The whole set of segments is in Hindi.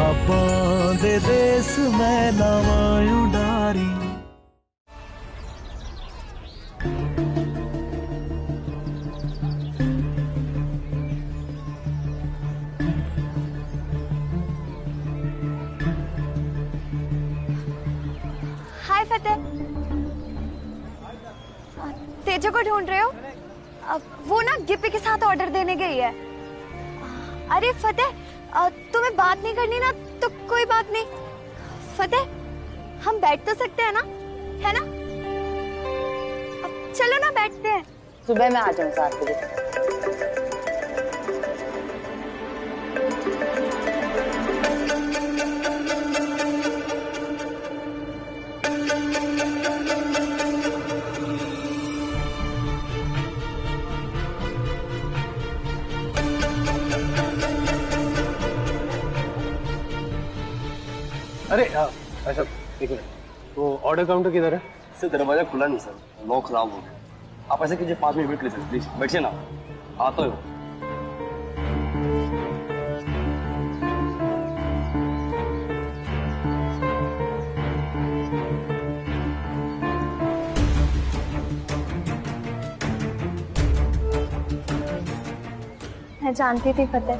आपा दे देस मैं लावां उडारी। हाय फतेह, तेजो को ढूंढ रहे हो? वो ना गिप्पी के साथ ऑर्डर देने गई है। अरे फतेह, तुम्हें बात नहीं करनी ना तो कोई बात नहीं। फतेह, हम बैठ तो सकते हैं ना, है ना? अब चलो ना बैठते हैं। सुबह मैं आ जाऊँ 7 बजे। अरे अच्छा एक मिनट, वो ऑर्डर काउंटर किधर है? सर दरवाजा खुला नहीं सर, लॉक खराब हो गया। आप ऐसे कीजिए 5 मिनट वेट लीजिए प्लीज, बैठिए ना, आता हो। मैं जानती थी फतेह,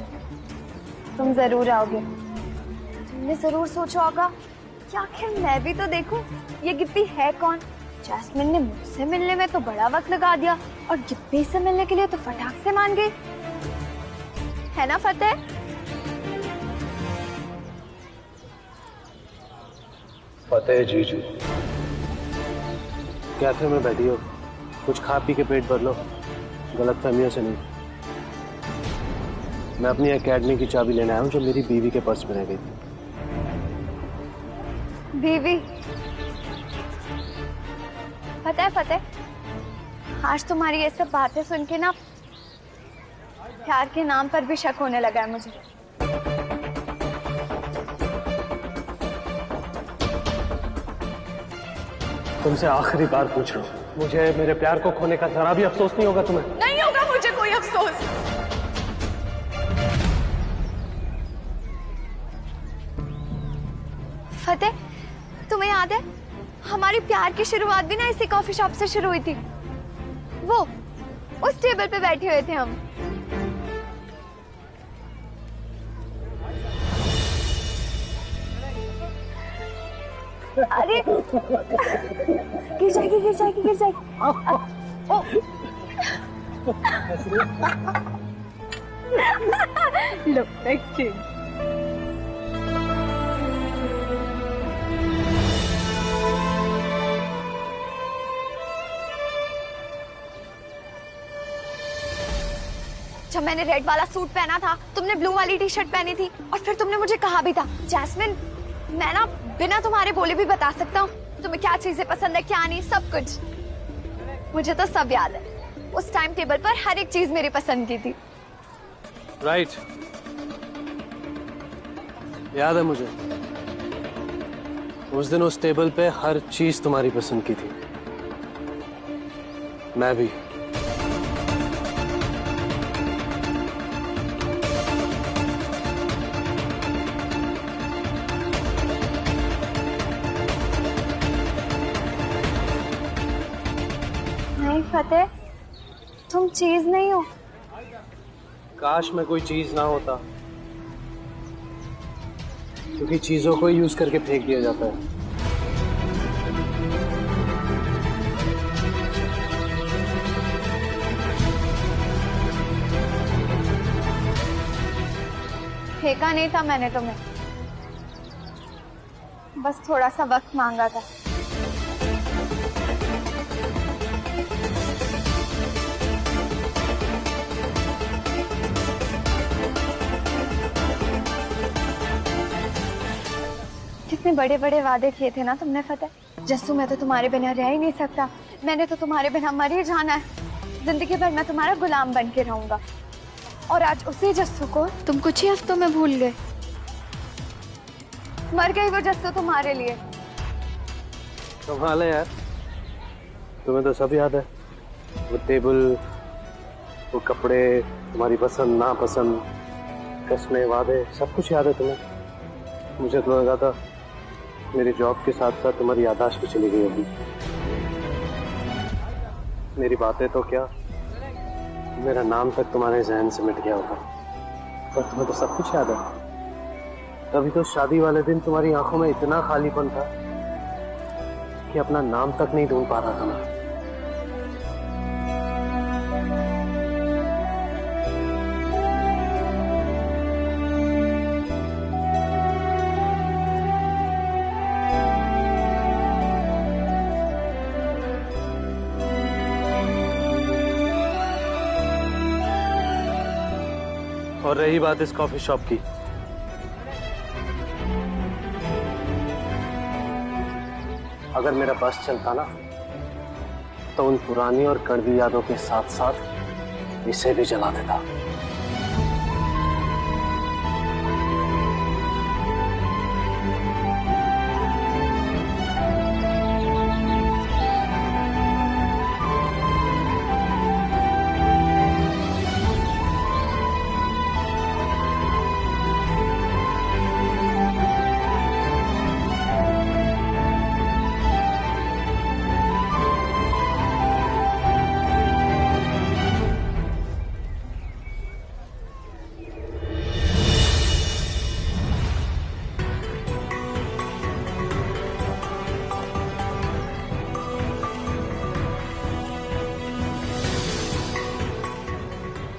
तुम जरूर आओगे। तुमने जरूर सोचा होगा कि आखिर मैं भी तो देखूं ये गिप्पी है कौन। जैस्मिन ने मुझसे मिलने में तो बड़ा वक्त लगा दिया और गिप्पी से मिलने के लिए तो फटाक से मान गई, है ना फतेह? फतेह जीजू, कैफे में बैठी हो, कुछ खा पी के पेट भर लो, गलतफहमियों से नहीं। मैं अपनी एकेडमी की चाबी लेने आया हूँ जो मेरी बीवी के पर्स में रह गई थी। बीवी? फतेह, आज तुम्हारी ये सब बातें सुन के ना प्यार के नाम पर भी शक होने लगा है मुझे। तुमसे आखिरी बार पूछ रहा हूँ, मुझे मेरे प्यार को खोने का जरा भी अफसोस नहीं होगा तुम्हें? नहीं होगा मुझे कोई अफसोस। फतेह, तुम्हें याद है हमारी प्यार की शुरुआत भी ना इसी कॉफी शॉप से शुरू हुई थी। वो उस टेबल पे बैठे हुए थे हम। अरे गिर जाएगी। ओ लो नेक्स्ट चेंज। जब मैंने रेड वाला सूट पहना था, तुमने ब्लू वाली टी शर्ट पहनी थी और फिर तुमने मुझे कहा भी था, जैस्मिन मैं ना बिना तुम्हारे बोले भी बता सकता हूँ तुम्हें क्या चीजें पसंद है क्या नहीं, सब कुछ मुझे तो सब याद है। उस टाइम टेबल पर हर एक चीज मेरी पसंद की थी। राइट, याद है मुझे। उस दिन उस टेबल पे हर चीज तुम्हारी पसंद की थी, मैं भी। नहीं फतेह, तुम चीज नहीं हो। काश मैं कोई चीज ना होता, क्योंकि चीजों को यूज करके फेंक दिया जाता है। फेंका नहीं था मैंने तुम्हें, बस थोड़ा सा वक्त मांगा था। कितने बड़े बड़े वादे किए थे ना तुमने फतेह। जस्सू, मैं तो तुम्हारे बिना रह ही नहीं सकता, मैंने तो तुम्हारे बिना मर ही जाना है, जिंदगी भर मैं तुम्हारा गुलाम बन के रहूंगा। और आज उसी जस्सू को तुम कुछ ही हफ्तों में भूल गए। मर गई वो जस्सू तुम्हारे लिए। कमाल है यार, तुम्हें तो सब याद है। वो टेबल, वो कपड़े, तुम्हारी पसंद नापसंद, कस्में वादे, सब कुछ याद है तुम्हें। मुझे तो लगा था मेरी जॉब के साथ साथ तुम्हारी याददाश्त भी चली गई होगी। मेरी बातें तो क्या, मेरा नाम तक तुम्हारे जहन से मिट गया होगा। पर तुम्हें तो सब कुछ याद है। तभी तो शादी वाले दिन तुम्हारी आंखों में इतना खालीपन था कि अपना नाम तक नहीं ढूंढ पा रहा था मैं। और रही बात इस कॉफी शॉप की, अगर मेरा बस चलता ना तो उन पुरानी और कड़वी यादों के साथ साथ इसे भी जला देता।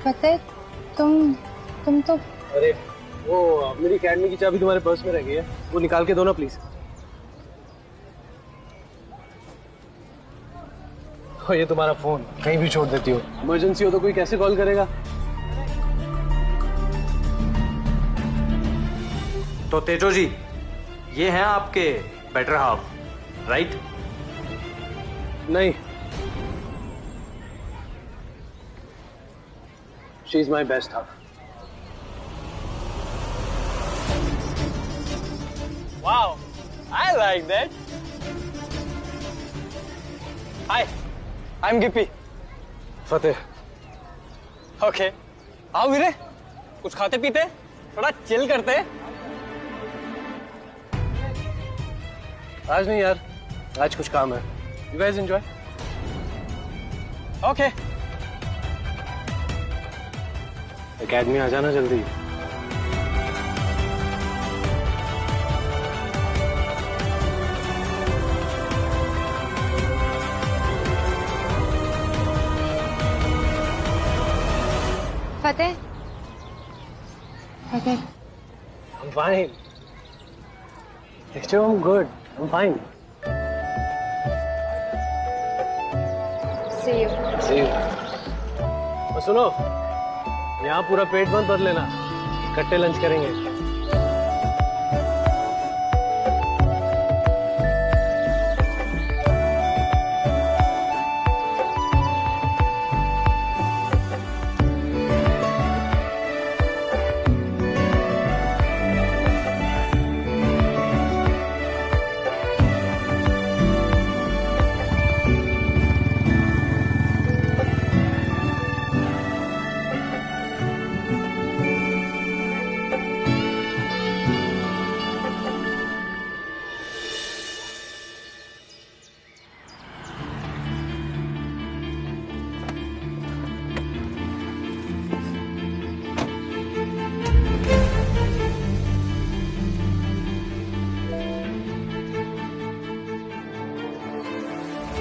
फतेह, तुम तो अरे वो मेरी अकेडमी की चाबी तुम्हारे पर्स में रह गई है, वो निकाल के दो ना प्लीज। और ये तुम्हारा फोन कहीं भी छोड़ देती हो, इमरजेंसी हो तो कोई कैसे कॉल करेगा। तो तेजो जी, ये हैं आपके बेटर हाफ, राइट? नहीं, she is my best half. Wow, I like that. Hi, I'm Gippy. Fateh, Okay. आओ वीरे, कुछ खाते पीते, थोड़ा चिल करते। आज नहीं यार, आज कुछ काम है। You guys enjoy. Okay. Academy आ जाना जल्दी। फतेह, फतेह, I'm fine. Teacher, I'm good. I'm fine. See you. See you. और सुनो, यहाँ पूरा पेट बंद कर लेना, इकट्ठे लंच करेंगे।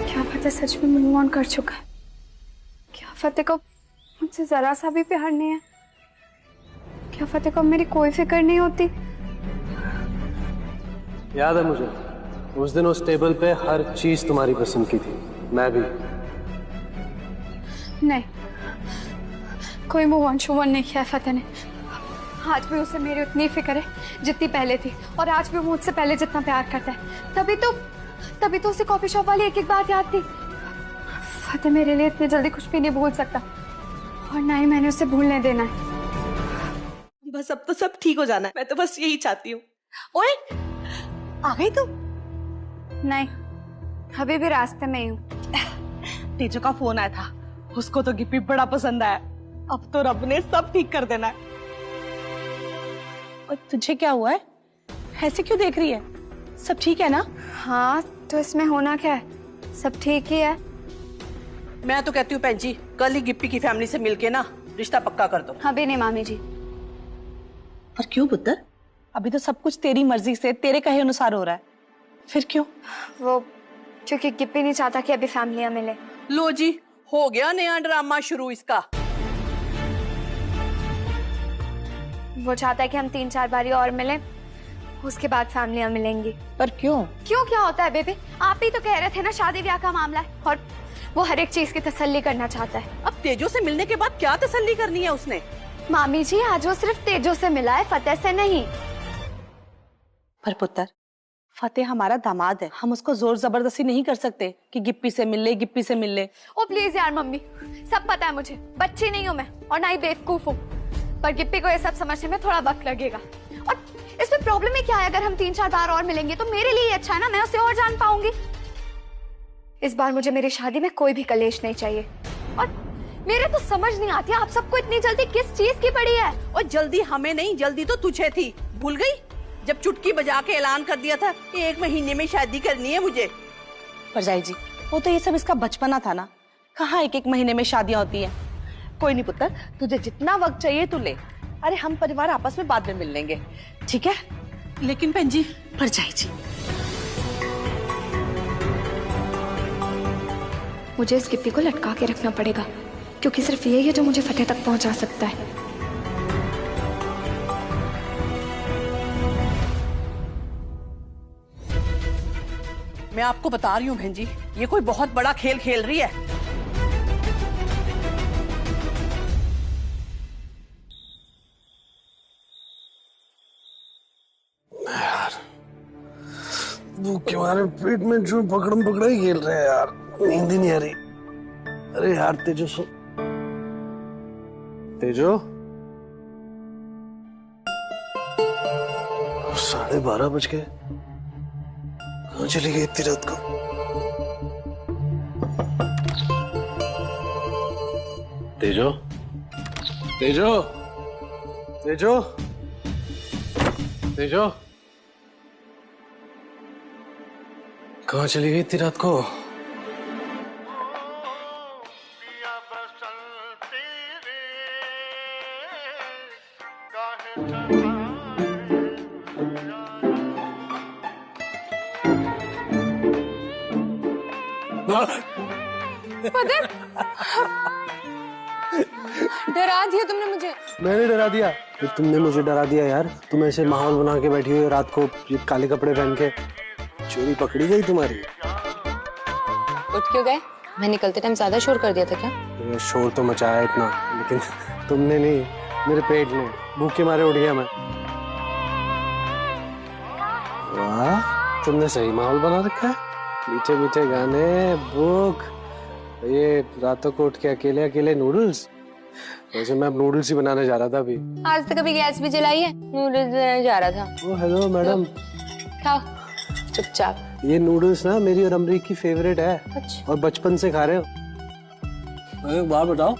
क्या फतेह सच में मूव ऑन कर चुका है? क्या फतेह को मुझसे जरा सा भी प्यार नहीं है? क्या फतेह को मेरी कोई फिक्र नहीं होती? याद है मुझे, उस दिन उस टेबल पे हर चीज तुम्हारी पसंद की थी, मैं भी। नहीं, कोई मूव ऑन शो ऑन नहीं किया है फतेह ने। आज भी उसे मेरी उतनी फिक्र है जितनी पहले थी, और आज भी वो मुझसे पहले जितना प्यार करता है। तभी तो उसे कॉफी शॉप वाली एक एक बात याद थी। फतेह मेरे लिए इतनी जल्दी कुछ भी नहीं भूल सकता, और ना ही मैंने उसे भूलने देना है। बस अब तो सब ठीक हो जाना है, मैं तो बस यही चाहती हूँ। ओए, आ गई तू? नहीं, अभी भी रास्ते में ही हूँ। तेजो का फोन आया था, उसको तो गिप्पी बड़ा पसंद आया। अब तो रब ने सब ठीक कर देना है। और तुझे क्या हुआ है? ऐसे क्यों देख रही है? सब ठीक है ना? हाँ तो इसमें होना क्या है, सब ठीक ही है। मैं तो कहती हूँ बहन जी, कल ही गिप्पी की फैमिली से मिलके ना रिश्ता पक्का कर दो। अभी नहीं मामी जी। पर क्यों पुत्र? अभी तो सब कुछ तेरी मर्जी से, तेरे कहे अनुसार हो रहा है, फिर क्यों? वो क्योंकि गिप्पी नहीं चाहता कि अभी फैमिलियां मिले। लो जी, हो गया नया ड्रामा शुरू इसका। वो चाहता है कि हम 3-4 बारी और मिलें, उसके बाद फैमिलियां मिलेंगी। पर क्यों? क्यों क्या होता है बेबी? आप ही तो कह रहे थे ना शादी ब्याह का मामला है, और वो हर एक चीज की तसल्ली करना चाहता है। अब तेजो से मिलने के बाद क्या तसल्ली करनी है उसने? मामी जी आज वो सिर्फ तेजो से मिला है, फतेह से नहीं। पर पुत्र, फतेह हमारा दामाद है, हम उसको जोर जबरदस्ती नहीं कर सकते कि गिप्पी से मिल ले, गिप्पी से मिल ले। ओ प्लीज यार मम्मी, सब पता है मुझे, बच्ची नहीं हूँ मैं और ना ही बेवकूफ हूँ, पर गिप्पी को ये सब समझने में थोड़ा वक्त लगेगा। और इसमें प्रॉब्लम ही क्या है? अगर हम 3-4 बार और मिलेंगे तो मेरे लिए अच्छा है ना, मैं उसे और जान पाऊंगी। इस बार मुझे मेरी शादी में कोई भी कलेश नहीं चाहिए। और मेरे तो समझ नहीं आती आप सबको इतनी जल्दी किस चीज की पड़ी है। और जल्दी हमें नहीं, जल्दी तो तुझे थी। भूल गई जब चुटकी बजा के ऐलान कर दिया था कि 1 महीने में शादी करनी है मुझे। परजाई जी, वो तो ये सब इसका बचपना था ना, कहाँ 1-1 महीने में शादियां होती हैं। कोई नहीं पुत्र, तुझे जितना वक्त चाहिए तू ले। अरे हम परिवार आपस में बाद में मिल लेंगे, ठीक है? लेकिन बहन जी, परजाई जी, मुझे इस गिप्पी को लटका के रखना पड़ेगा, क्योंकि सिर्फ यही है जो मुझे फतेह तक पहुंचा सकता है। मैं आपको बता रही हूँ बहन जी, ये कोई बहुत बड़ा खेल खेल रही है। भूख के मारे पेट में जो पकड़म पकड़ा ही खेल रहे हैं यार, नींद ही नहीं आ रही। अरे यार तेजो सो, तेजो 12:30 बज गए, कहाँ चली गई इतनी रात को? तेजो, तेजो, तेजो, तेजो, कहाँ चली गई इतनी रात को? डरा दिया तुमने मुझे। मैंने डरा दिया? तुमने मुझे डरा दिया यार। तुम ऐसे माहौल बना के बैठी हुई रात को, ये काले कपड़े पहन के। चोरी पकड़ी गई तुम्हारी। उठ क्यों गए? मैं निकलते टाइम ज्यादा शोर कर दिया था क्या? ये शोर तो मचाया इतना, लेकिन तुमने नहीं, मेरे पेट ने। भूख के मारे उठ गया मैं। वाह, तुमने सही माहौल बना रखा है। मीठे मीठे गाने, भूख, ये रातों को उठ के अकेले अकेले नूडल्स। वैसे मैं अब नूडल्स ही बनाने जा रहा था अभी। आज तक कभी गैस भी जलाई है? नूडल्स बनाने जा रहा था। ओ हेलो मैडम, खाओ चुपचाप। ये नूडल्स ना मेरी और अमरीक की फेवरेट है। अच्छा। और बचपन से खा रहे हो। एक बात बताओ,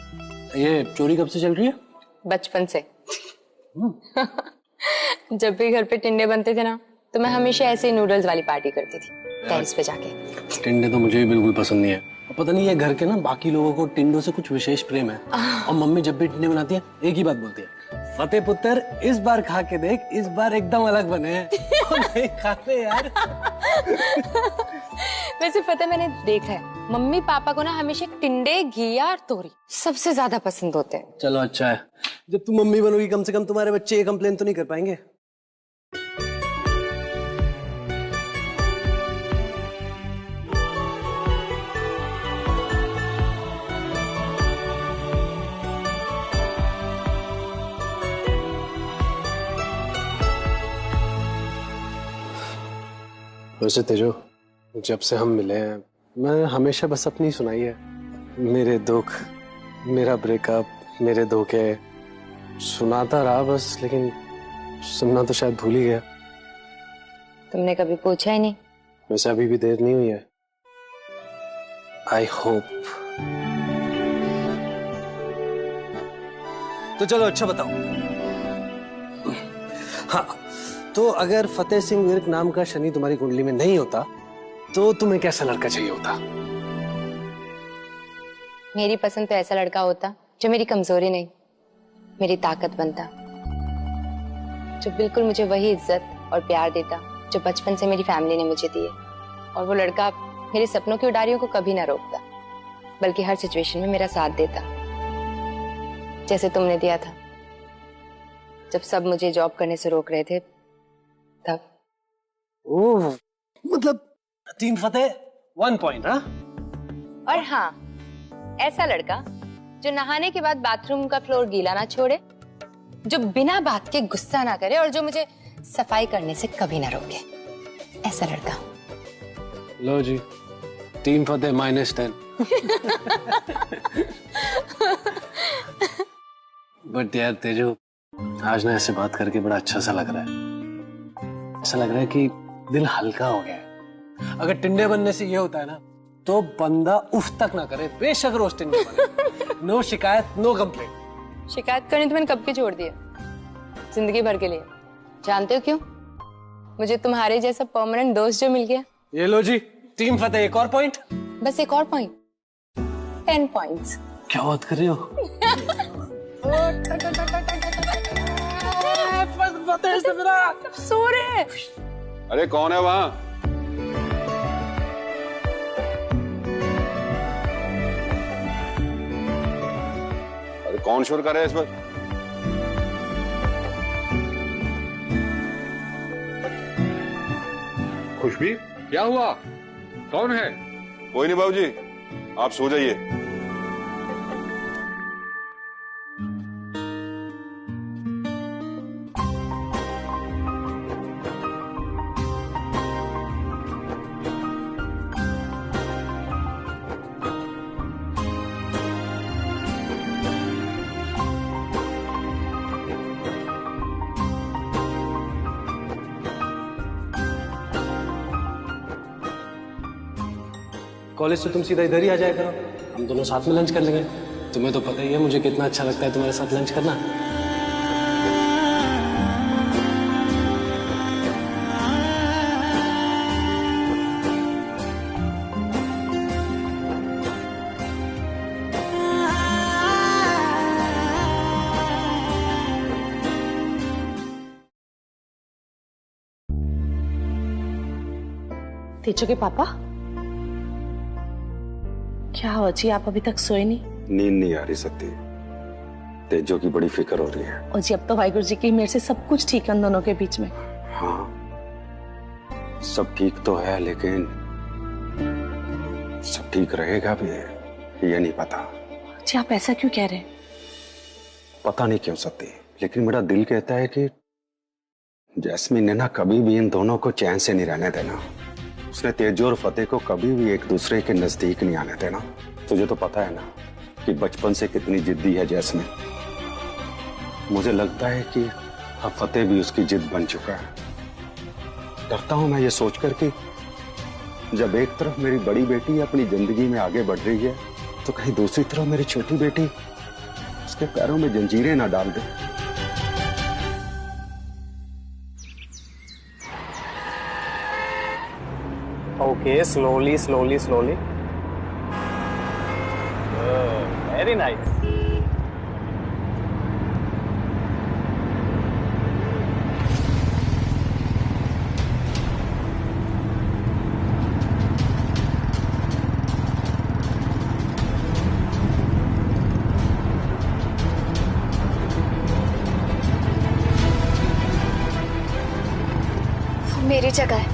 ये चोरी कब से चल रही है? बचपन से। जब भी घर पे टिंडे बनते थे ना, तो मैं हमेशा ऐसे ही नूडल्स वाली पार्टी करती थी टेरेस पे जाके। टिंडे तो मुझे भी बिल्कुल पसंद नहीं है। पता नहीं ये घर के ना बाकी लोगों को टिंडों से कुछ विशेष प्रेम है। और मम्मी जब भी टिंडे बनाती है एक ही बात बोलती है, फतेह पुत्र इस बार खा के देख, इस बार एकदम अलग बने हैं। नहीं खाते यार। वैसे फतेह, मैंने देखा है मम्मी पापा को ना हमेशा टिंडे, घिया और तोरी सबसे ज्यादा पसंद होते हैं। चलो अच्छा है, जब तुम मम्मी बनोगी कम से कम तुम्हारे बच्चे ये कंप्लेन तो नहीं कर पाएंगे। वैसे तेजो, जब से हम मिले हैं मैं हमेशा बस अपनी सुनाई है। मेरे दुख, मेरा ब्रेकअप, मेरे धोखे सुनाता रहा बस, लेकिन सुनना तो शायद भूल ही गया। तुमने कभी पूछा ही नहीं। वैसे अभी भी देर नहीं हुई है। I hope. तो चलो अच्छा बताओ। हाँ, तो अगर फतेह सिंह विर्क नाम का शनि तुम्हारी कुंडली में नहीं होता तो तुम्हें कैसा लड़का चाहिए होता? मेरी पसंद तो ऐसा लड़का होता जो मेरी कमजोरी नहीं, मेरी ताकत बनता, जो बिल्कुल मुझे वही इज्जत और प्यार देता जो बचपन से मेरी फैमिली ने मुझे दिए। और वो लड़का मेरे सपनों की उड़ारियों को कभी ना रोकता, बल्कि हर सिचुएशन में मेरा साथ देता, जैसे तुमने दिया था जब सब मुझे जॉब करने से रोक रहे थे तब। ओह, मतलब 3 फतेह 1 पॉइंट। हाँ, और हाँ, ऐसा लड़का जो नहाने के बाद बाथरूम का फ्लोर गीला ना छोड़े, जो बिना बात के गुस्सा ना करे और जो मुझे सफाई करने से कभी ना रोके, ऐसा लड़का। लो जी, 3 फतेह -10। बट यार तेजो, आज ना ऐसे बात करके बड़ा अच्छा सा लग रहा है। ऐसा लग रहा है कि दिल हल्का हो गया है। अगर टिंडे बनने से ये होता है ना तो बंदा उफ तक ना करे, बेशक रोज टिंडे बने। नो शिकायत, नो कंप्लेंट। शिकायत करनी तो मैंने कब की छोड़ दी है, जिंदगी भर के लिए। जानते हो क्यों? मुझे तुम्हारे जैसा परमानेंट दोस्त जो मिल गया। ये लो जी, 3 फतेह, एक और पॉइंट। बस एक और पॉइंट, 10 पॉइंट्स। क्या बात कर रहे हो? सो रहे हैं। अरे कौन है वहां? अरे कौन शोर कर रहा है इस वक्त? खुशबी, क्या हुआ? कौन है? कोई नहीं बाबूजी, आप सो जाइए। कॉलेज से तुम सीधा इधर ही आ जाया करो, हम दोनों साथ में लंच कर लेंगे। तुम्हें तो पता ही है मुझे कितना अच्छा लगता है तुम्हारे साथ लंच करना। तेजो के पापा, क्या हो जी, आप अभी तक सोए नहीं? नींद नहीं आ रही सत्ती, तेजो की बड़ी फिक्र हो रही है। और जी अब तो वाहिगुरु जी की मेरे से सब कुछ ठीक है उन दोनों के बीच में। हाँ, सब ठीक तो है, लेकिन सब ठीक रहेगा भी ये नहीं पता। जी आप ऐसा क्यों कह रहे हैं? पता नहीं क्यों सत्ती, लेकिन मेरा दिल कहता है कि जैस्मीन ने ना कभी भी इन दोनों को चैन से नहीं रहने देना। उसने तेजो और फतेह को कभी भी एक दूसरे के नजदीक नहीं आने देना। तुझे तो पता है ना कि बचपन से कितनी जिद्दी है जैस्मीन। मुझे लगता है कि अब फतेह भी उसकी जिद बन चुका है। डरता हूं मैं ये सोचकर कि जब एक तरफ मेरी बड़ी बेटी अपनी जिंदगी में आगे बढ़ रही है तो कहीं दूसरी तरफ मेरी छोटी बेटी उसके पैरों में जंजीरें ना डाल दे। Okay, slowly, slowly, slowly. Very nice. मेरी जगह है।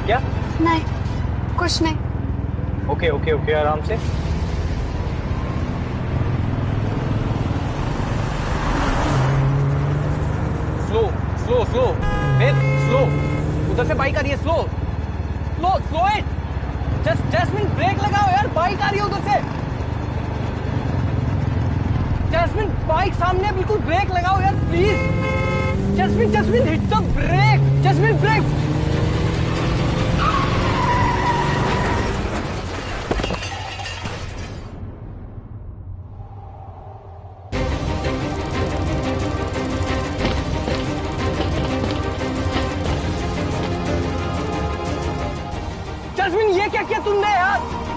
क्या? नहीं, कुछ नहीं। ओके ओके ओके, आराम से। स्लो स्लो स्लो स्लो, उधर से बाइक आ रही है। Slow slow slow it. Jasmine brake लगाओ यार, बाइक आ रही है उधर से। जैस्मिन बाइक सामने, बिल्कुल ब्रेक लगाओ यार please. Jasmine hit the brake. Jasmine brake. Jasmine ये क्या किया तुमने यार?